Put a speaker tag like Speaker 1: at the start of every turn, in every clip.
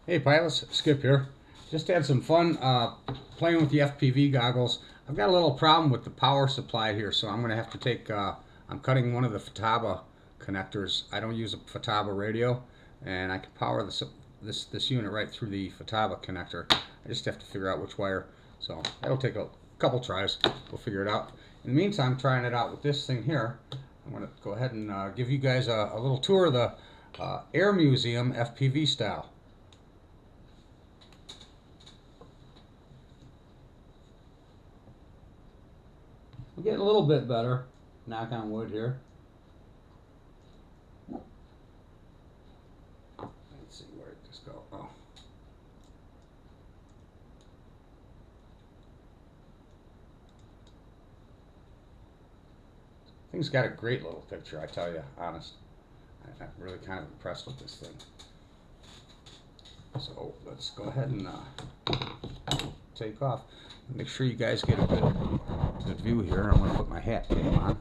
Speaker 1: Hey pilots, Skip here. Just had some fun playing with the FPV goggles. I've got a little problem with the power supply here, so I'm going to have to take, I'm cutting one of the Futaba connectors. I don't use a Futaba radio, and I can power this unit right through the Futaba connector. I just have to figure out which wire, so that'll take a couple tries. We'll figure it out. In the meantime, trying it out with this thing here, I'm going to go ahead and give you guys a little tour of the Air Museum FPV style. We're getting a little bit better. Knock on wood here. Let's see, where did this go? Oh. Thing's got a great little picture, I tell you, honest. I'm really kind of impressed with this thing. So let's go ahead and take off. Make sure you guys get a good view here. I'm going to put my hat cam on.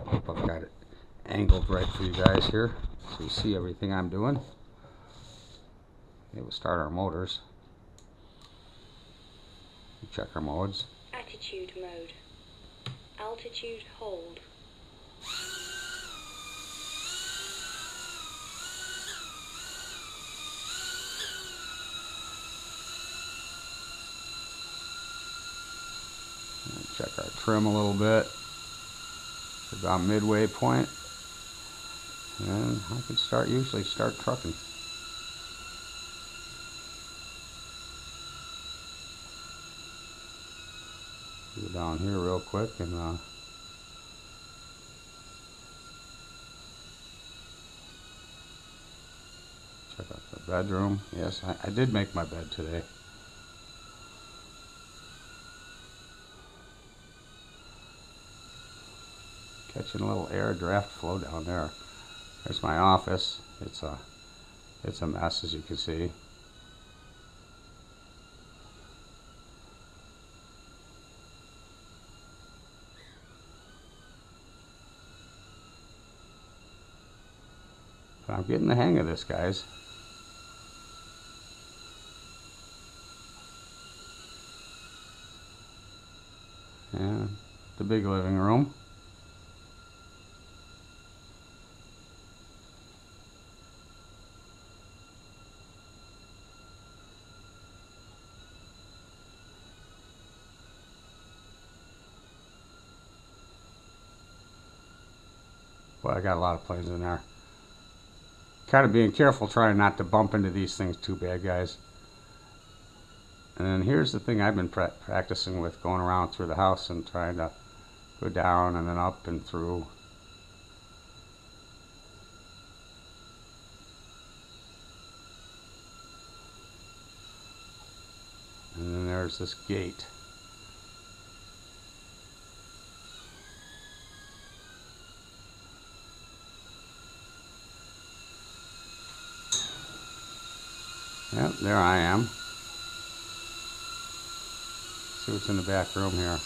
Speaker 1: Hope I've got it angled right for you guys here so you see everything I'm doing. Okay, we'll start our motors. Check our modes.
Speaker 2: Attitude mode. Altitude hold.
Speaker 1: Check our trim a little bit. About midway point, and I can usually start trucking. Go down here real quick and check out the bedroom. Yes, I did make my bed today. Catching a little air draft flow down there. There's my office. It's a mess, as you can see. But I'm getting the hang of this, guys. And the big living room. Well, I got a lot of planes in there. Kind of being careful, trying not to bump into these things too bad, guys. And then here's the thing I've been practicing with, going around through the house and trying to go down and then up and through. And then there's this gate. Yep, there I am. See what's in the back room here.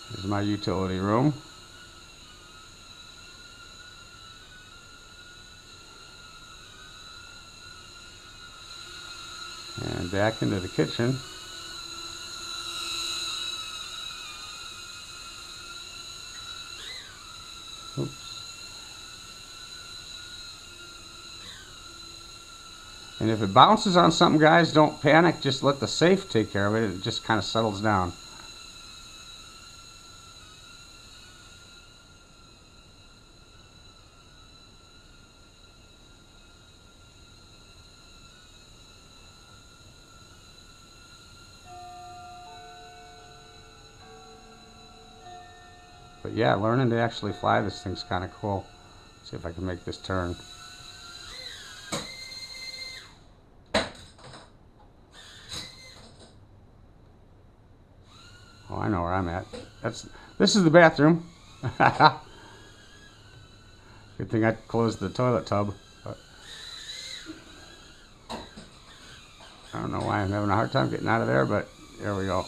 Speaker 1: This is my utility room. And back into the kitchen. Oops. And if it bounces on something, guys, don't panic. Just let the safe take care of it. It just kind of settles down. But yeah, learning to actually fly this thing's kind of cool. See if I can make this turn. Oh, I know where I'm at. This is the bathroom. Good thing I closed the toilet tub. But I don't know why I'm having a hard time getting out of there, but there we go.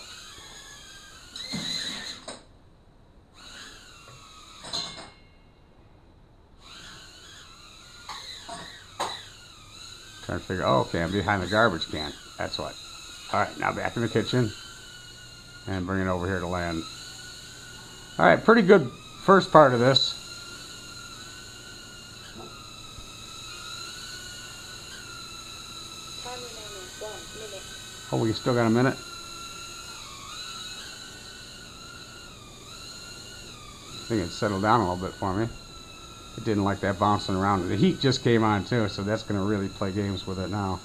Speaker 1: Trying to figure, oh, okay, I'm behind the garbage can. That's what. Alright, now back in the kitchen. And bring it over here to land. Alright, pretty good first part of this.
Speaker 2: Time remaining 1 minute.
Speaker 1: Oh, we still got a minute? I think it settled down a little bit for me. It didn't like that bouncing around. The heat just came on too, so that's going to really play games with it now.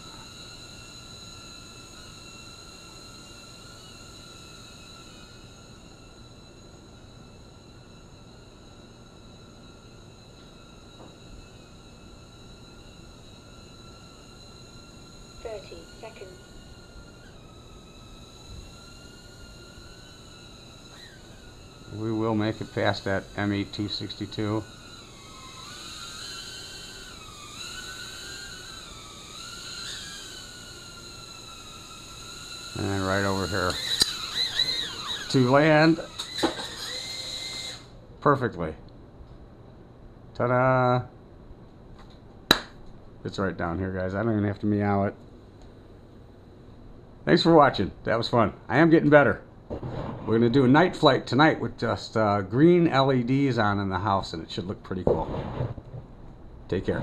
Speaker 2: Seconds.
Speaker 1: We will make it past that ME262. And right over here to land perfectly. Ta-da! It's right down here, guys. I don't even have to meow it. Thanks for watching. That was fun. I am getting better. We're going to do a night flight tonight with just green LEDs on in the house, and it should look pretty cool. Take care.